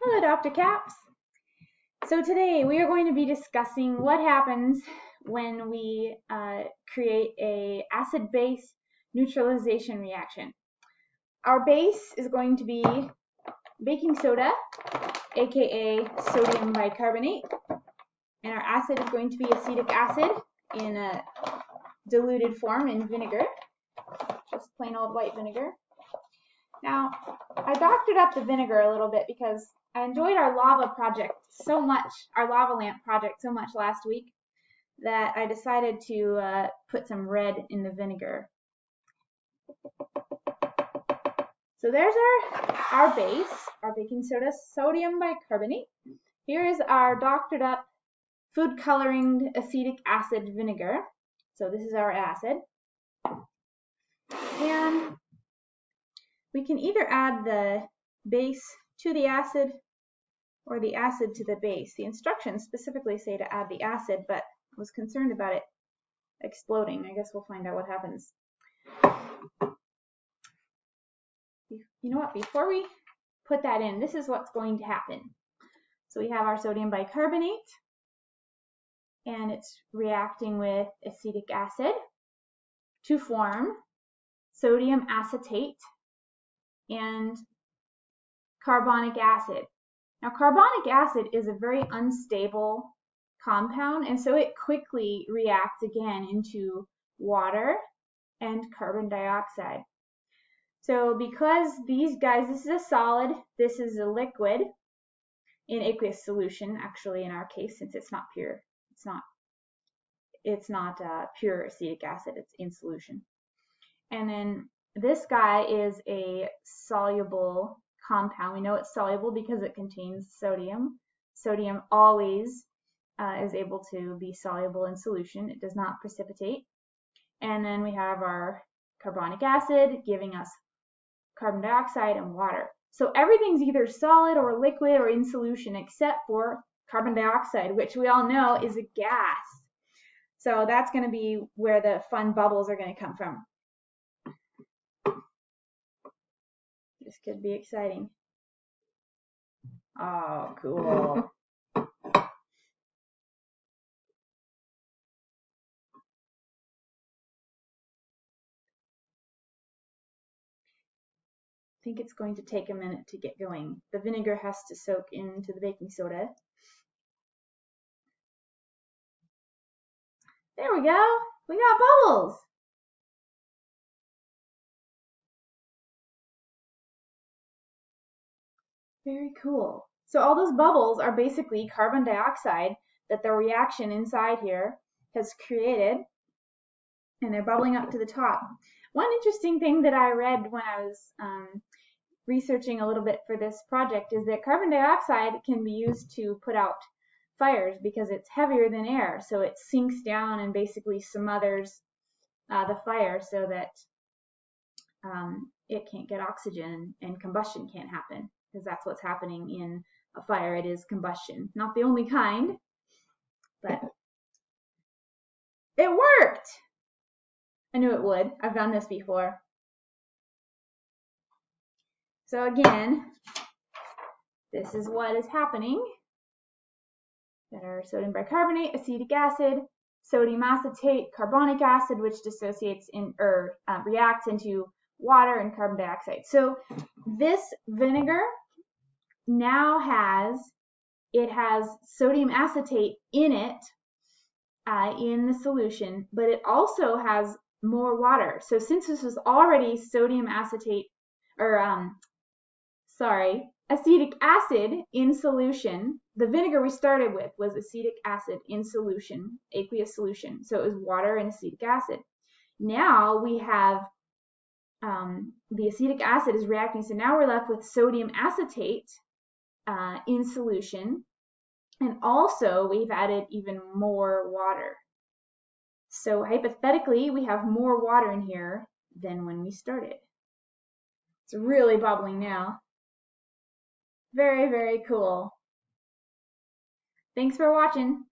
Hello, Dr. Caps. So today we are going to be discussing what happens when we create a acid-base neutralization reaction. Our base is going to be baking soda, aka sodium bicarbonate, and our acid is going to be acetic acid in a diluted form in vinegar, just plain old white vinegar. Now, I doctored up the vinegar a little bit because I enjoyed our lava project so much, our lava lamp project so much last week, that I decided to put some red in the vinegar. So there's our base, our baking soda, sodium bicarbonate. Here is our doctored up food coloring acetic acid vinegar. So this is our acid. And we can either add the base to the acid or the acid to the base. The instructions specifically say to add the acid, but I was concerned about it exploding. I guess we'll find out what happens. You know what? Before we put that in, this is what's going to happen. So we have our sodium bicarbonate, and it's reacting with acetic acid to form sodium acetate and carbonic acid. Now, carbonic acid is a very unstable compound, and so it quickly reacts again into water and carbon dioxide. So because these guys, this is a solid, this is a liquid in aqueous solution, actually in our case, since it's not pure. It's not pure acetic acid, it's in solution. And then this guy is a soluble compound. We know it's soluble because it contains sodium. Sodium always is able to be soluble in solution. It does not precipitate. And then we have our carbonic acid giving us carbon dioxide and water. So everything's either solid or liquid or in solution except for carbon dioxide, which we all know is a gas. So that's going to be where the fun bubbles are going to come from. This could be exciting. Oh, cool. I think it's going to take a minute to get going. The vinegar has to soak into the baking soda. There we go. We got bubbles. Very cool. So all those bubbles are basically carbon dioxide that the reaction inside here has created, and they're bubbling up to the top. One interesting thing that I read when I was researching a little bit for this project is that carbon dioxide can be used to put out fires because it's heavier than air, so it sinks down and basically smothers the fire so that it can't get oxygen and combustion can't happen, because that's what's happening in a fire. It is combustion. Not the only kind, but it worked! I knew it would. I've done this before. So again, this is what is happening. Got our sodium bicarbonate, acetic acid, sodium acetate, carbonic acid, which dissociates in or reacts into water and carbon dioxide. So this vinegar now has sodium acetate in it in the solution, but it also has more water. So since this was already sodium acetate or acetic acid in solution, the vinegar we started with was acetic acid in solution, aqueous solution. So it was water and acetic acid. Now we have the acetic acid is reacting, so now we're left with sodium acetate in solution, and also we've added even more water. So hypothetically, we have more water in here than when we started. It's really bubbling now. Very, very cool. Thanks for watching.